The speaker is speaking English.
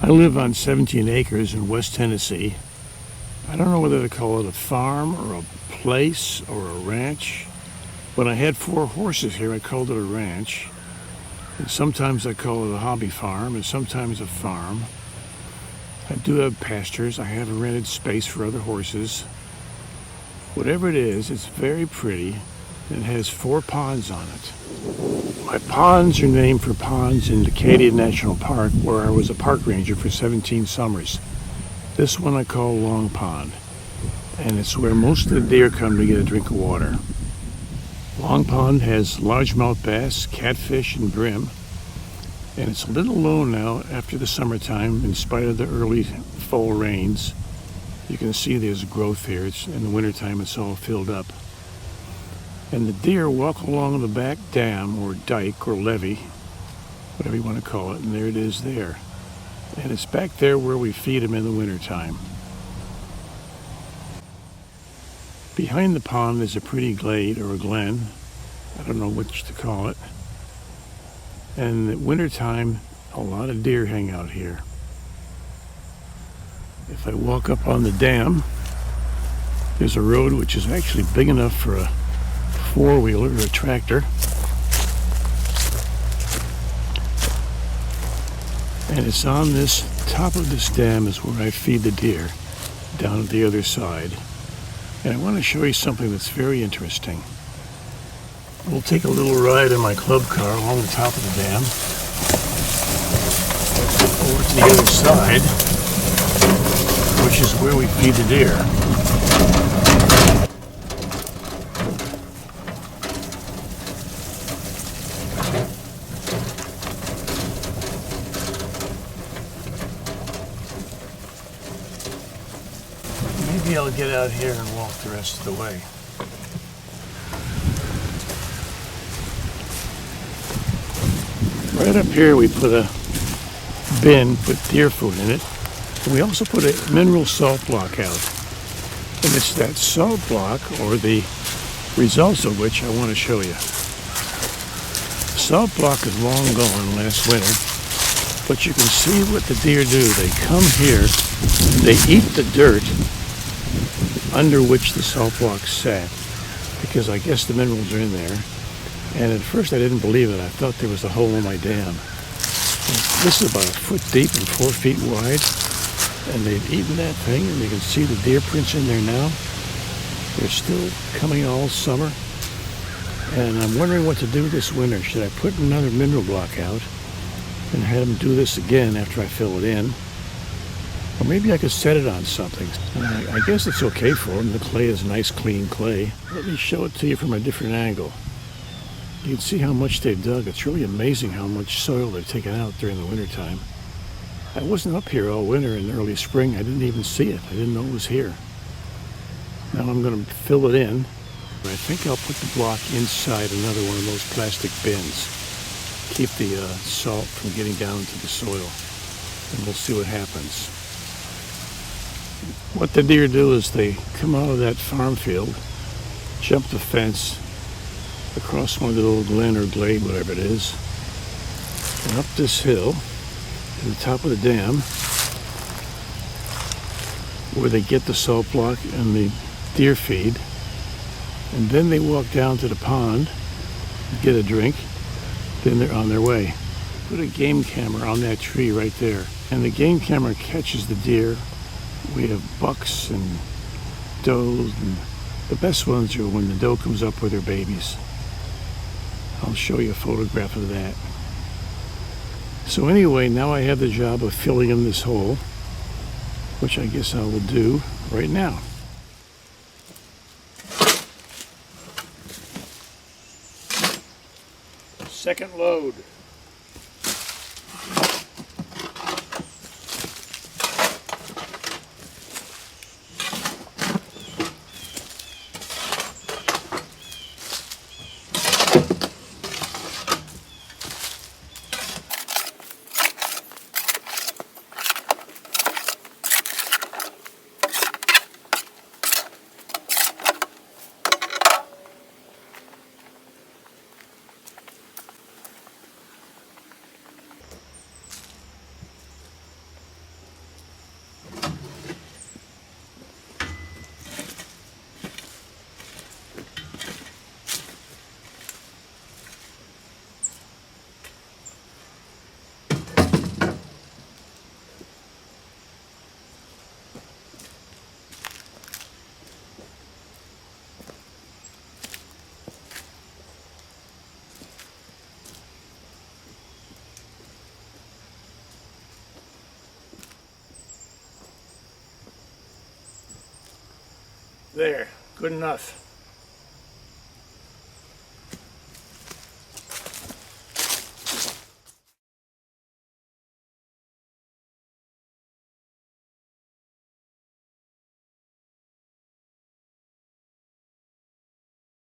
I live on 17 acres in West Tennessee. I don't know whether to call it a farm or a place or a ranch. When I had 4 horses here, I called it a ranch. And sometimes I call it a hobby farm and sometimes a farm. I do have pastures. I have a rented space for other horses. Whatever it is, it's very pretty and it has 4 ponds on it. My ponds are named for ponds in Acadia National Park, where I was a park ranger for 17 summers. This one I call Long Pond, and it's where most of the deer come to get a drink of water. Long Pond has largemouth bass, catfish, and brim, and it's a little low now after the summertime in spite of the early fall rains. You can see there's growth here. It's in the wintertime, it's all filled up. And the deer walk along the back dam or dike or levee, whatever you want to call it, and there it is there. And it's back there where we feed them in the wintertime. Behind the pond is a pretty glade or a glen. I don't know which to call it. And in the wintertime, a lot of deer hang out here. If I walk up on the dam, there's a road which is actually big enough for a 4-wheeler or a tractor. And it's on this top of this dam is where I feed the deer down at the other side. And I want to show you something that's very interesting. We'll take a little ride in my club car along the top of the dam over to the other side, which is where we feed the deer. Maybe I'll get out here and walk the rest of the way. Right up here we put a bin, put deer food in it, and we also put a mineral salt block out. And it's that salt block, or the results of which I want to show you. The salt block is long gone last winter, but you can see what the deer do. They come here, they eat the dirt under which the salt block sat, because I guess the minerals are in there. And at first I didn't believe it. I thought there was a hole in my dam. This is about 1 foot deep and 4 feet wide, and they've eaten that thing, and you can see the deer prints in there now. They're still coming all summer, and I'm wondering what to do this winter. Should I put another mineral block out and have them do this again after I fill it in? Or maybe I could set it on something. I guess it's okay for them. The clay is nice, clean clay. Let me show it to you from a different angle. You can see how much they've dug. It's really amazing how much soil they've taken out during the wintertime. I wasn't up here all winter in early spring. I didn't even see it. I didn't know it was here. Now I'm going to fill it in. I think I'll put the block inside another one of those plastic bins. Keep the salt from getting down to the soil. And we'll see what happens. What the deer do is they come out of that farm field, jump the fence, across one of the little glen or glade, whatever it is, and up this hill to the top of the dam where they get the salt block and the deer feed, and then they walk down to the pond, get a drink, then they're on their way. Put a game camera on that tree right there, and the game camera catches the deer. We have bucks and does, and the best ones are when the doe comes up with her babies. I'll show you a photograph of that. So anyway, now I have the job of filling in this hole, which I guess I will do right now. Second load. There, good enough.